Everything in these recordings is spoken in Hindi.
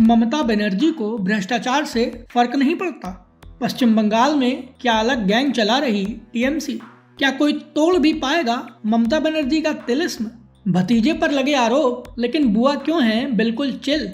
ममता बनर्जी को भ्रष्टाचार से फर्क नहीं पड़ता। पश्चिम बंगाल में क्या अलग गैंग चला रही टीएमसी? क्या कोई तोड़ भी पाएगा ममता बनर्जी का तिलिस्म? भतीजे पर लगे आरोप, लेकिन बुआ क्यों हैं बिल्कुल चिल?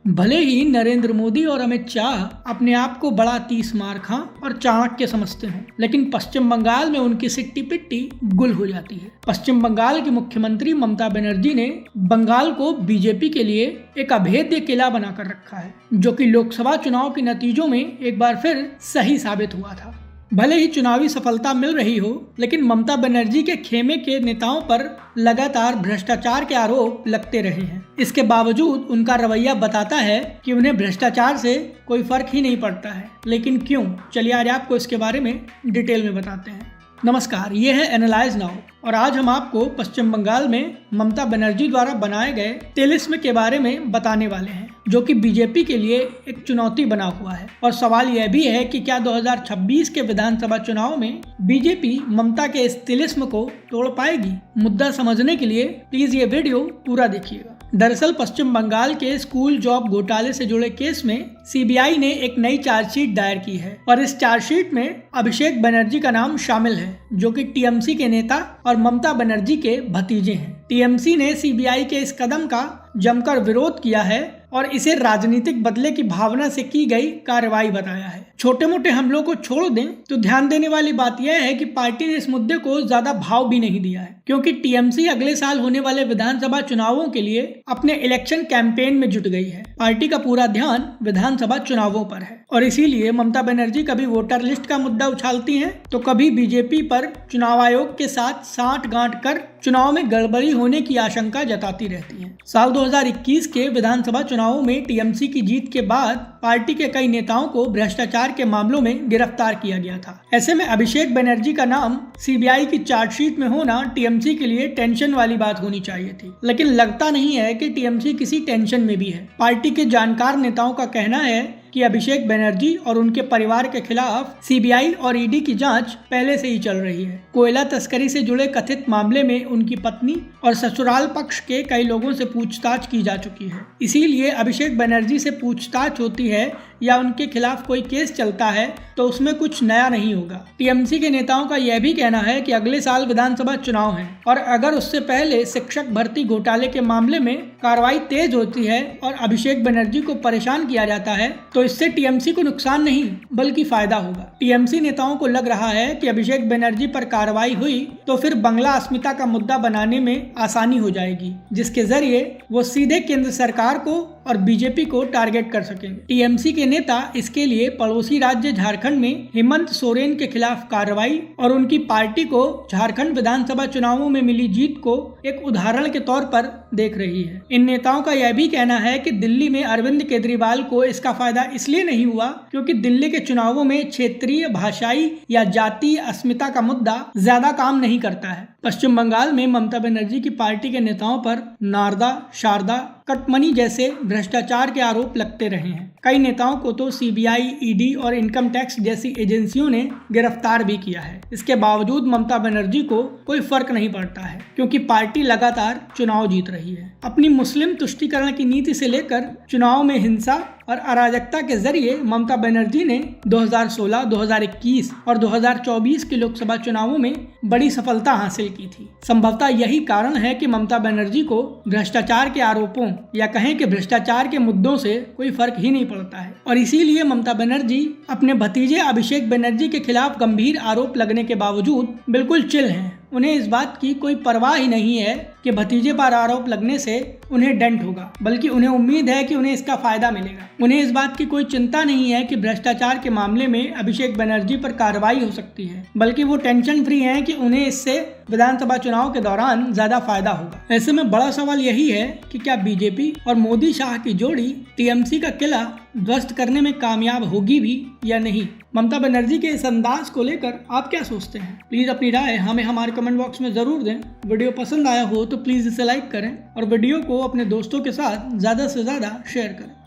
भले ही नरेंद्र मोदी और अमित शाह अपने आप को बड़ा तीस मार खां और चाणक्य समझते हैं, लेकिन पश्चिम बंगाल में उनकी सिट्टी पिट्टी गुल हो जाती है। पश्चिम बंगाल की मुख्यमंत्री ममता बनर्जी ने बंगाल को बीजेपी के लिए एक अभेद्य किला बनाकर रखा है, जो कि लोकसभा चुनाव के नतीजों में एक बार फिर सही साबित हुआ था। भले ही चुनावी सफलता मिल रही हो, लेकिन ममता बनर्जी के खेमे के नेताओं पर लगातार भ्रष्टाचार के आरोप लगते रहे हैं। इसके बावजूद उनका रवैया बताता है कि उन्हें भ्रष्टाचार से कोई फर्क ही नहीं पड़ता है। लेकिन क्यों? चलिए आज आपको इसके बारे में डिटेल में बताते हैं। नमस्कार, ये है एनालाइज नाउ और आज हम आपको पश्चिम बंगाल में ममता बनर्जी द्वारा बनाए गए तिलिस्म के बारे में बताने वाले हैं, जो कि बीजेपी के लिए एक चुनौती बना हुआ है। और सवाल यह भी है कि क्या 2026 के विधानसभा चुनाव में बीजेपी ममता के इस तिलिस्म को तोड़ पाएगी? मुद्दा समझने के लिए प्लीज ये वीडियो पूरा देखिएगा। दरअसल पश्चिम बंगाल के स्कूल जॉब घोटाले से जुड़े केस में सीबीआई ने एक नई चार्जशीट दायर की है और इस चार्जशीट में अभिषेक बनर्जी का नाम शामिल है, जो कि टीएमसी के नेता और ममता बनर्जी के भतीजे हैं। टीएमसी ने सीबीआई के इस कदम का जमकर विरोध किया है और इसे राजनीतिक बदले की भावना से की गई कार्रवाई बताया है। छोटे मोटे हमलों को छोड़ दें तो ध्यान देने वाली बात यह है कि पार्टी ने इस मुद्दे को ज्यादा भाव भी नहीं दिया है, क्योंकि टीएमसी अगले साल होने वाले विधानसभा चुनावों के लिए अपने इलेक्शन कैंपेन में जुट गई है। पार्टी का पूरा ध्यान विधानसभा चुनावों पर है और इसीलिए ममता बनर्जी कभी वोटर लिस्ट का मुद्दा उछालती हैं तो कभी बीजेपी पर चुनाव आयोग के साथ सांठ-गांठ कर चुनाव में गड़बड़ी होने की आशंका जताती रहती हैं। साल 2021 के विधानसभा चुनावों में टीएमसी की जीत के बाद पार्टी के कई नेताओं को भ्रष्टाचार के मामलों में गिरफ्तार किया गया था। ऐसे में अभिषेक बनर्जी का नाम सीबीआई की चार्जशीट में होना टीएमसी के लिए टेंशन वाली बात होनी चाहिए थी, लेकिन लगता नहीं है कि टीएमसी किसी टेंशन में भी है। पार्टी के जानकार नेताओं का कहना है कि अभिषेक बनर्जी और उनके परिवार के खिलाफ सीबीआई और ईडी की जांच पहले से ही चल रही है। कोयला तस्करी से जुड़े कथित मामले में उनकी पत्नी और ससुराल पक्ष के कई लोगों से पूछताछ की जा चुकी है। इसीलिए अभिषेक बनर्जी से पूछताछ होती है या उनके खिलाफ कोई केस चलता है तो उसमें कुछ नया नहीं होगा। टीएमसी के नेताओं का यह भी कहना है कि अगले साल विधानसभा चुनाव है और अगर उससे पहले शिक्षक भर्ती घोटाले के मामले में कार्रवाई तेज होती है और अभिषेक बनर्जी को परेशान किया जाता है तो इससे टीएमसी को नुकसान नहीं बल्कि फायदा होगा। टीएमसी नेताओं को लग रहा है कि अभिषेक बनर्जी पर कार्रवाई हुई तो फिर बंगला अस्मिता का मुद्दा बनाने में आसानी हो जाएगी, जिसके जरिए वो सीधे केंद्र सरकार को और बीजेपी को टारगेट कर सकेंगे। टीएमसी के नेता इसके लिए पड़ोसी राज्य झारखंड में हेमंत सोरेन के खिलाफ कार्रवाई और उनकी पार्टी को झारखंड विधानसभा चुनावों में मिली जीत को एक उदाहरण के तौर पर देख रही है। इन नेताओं का यह भी कहना है कि दिल्ली में अरविंद केजरीवाल को इसका फायदा इसलिए नहीं हुआ क्योंकि दिल्ली के चुनावों में क्षेत्रीय, भाषाई या जातीय अस्मिता का मुद्दा ज्यादा काम नहीं करता है। पश्चिम बंगाल में ममता बनर्जी की पार्टी के नेताओं पर नारदा, शारदा, कटमनी जैसे भ्रष्टाचार के आरोप लगते रहे हैं। कई नेताओं को तो सीबीआई, ईडी और इनकम टैक्स जैसी एजेंसियों ने गिरफ्तार भी किया है। इसके बावजूद ममता बनर्जी को कोई फर्क नहीं पड़ता है, क्योंकि पार्टी लगातार चुनाव जीत रही है। अपनी मुस्लिम तुष्टीकरण की नीति से लेकर चुनाव में हिंसा और अराजकता के जरिए ममता बनर्जी ने 2016, 2021 और 2024 के लोकसभा चुनावों में बड़ी सफलता हासिल की थी। संभवतः यही कारण है कि ममता बनर्जी को भ्रष्टाचार के आरोपों या कहें कि भ्रष्टाचार के मुद्दों से कोई फर्क ही नहीं पड़ता है और इसीलिए ममता बनर्जी अपने भतीजे अभिषेक बनर्जी के खिलाफ गंभीर आरोप लगने के बावजूद बिल्कुल चिल हैं। उन्हें इस बात की कोई परवाह ही नहीं है कि भतीजे पर आरोप लगने से उन्हें दंड होगा, बल्कि उन्हें उम्मीद है कि उन्हें इसका फायदा मिलेगा। उन्हें इस बात की कोई चिंता नहीं है कि भ्रष्टाचार के मामले में अभिषेक बनर्जी पर कार्रवाई हो सकती है, बल्कि वो टेंशन फ्री हैं कि उन्हें इससे विधानसभा चुनाव के दौरान ज्यादा फायदा होगा। ऐसे में बड़ा सवाल यही है कि क्या बीजेपी और मोदी शाह की जोड़ी टीएमसी का किला ध्वस्त करने में कामयाब होगी भी या नहीं? ममता बनर्जी के इस अंदाज को लेकर आप क्या सोचते हैं? प्लीज अपनी राय हमें हमारे कमेंट बॉक्स में जरूर दें। वीडियो पसंद आया हो तो प्लीज इसे लाइक करें और वीडियो को अपने दोस्तों के साथ ज्यादा से ज्यादा शेयर करें।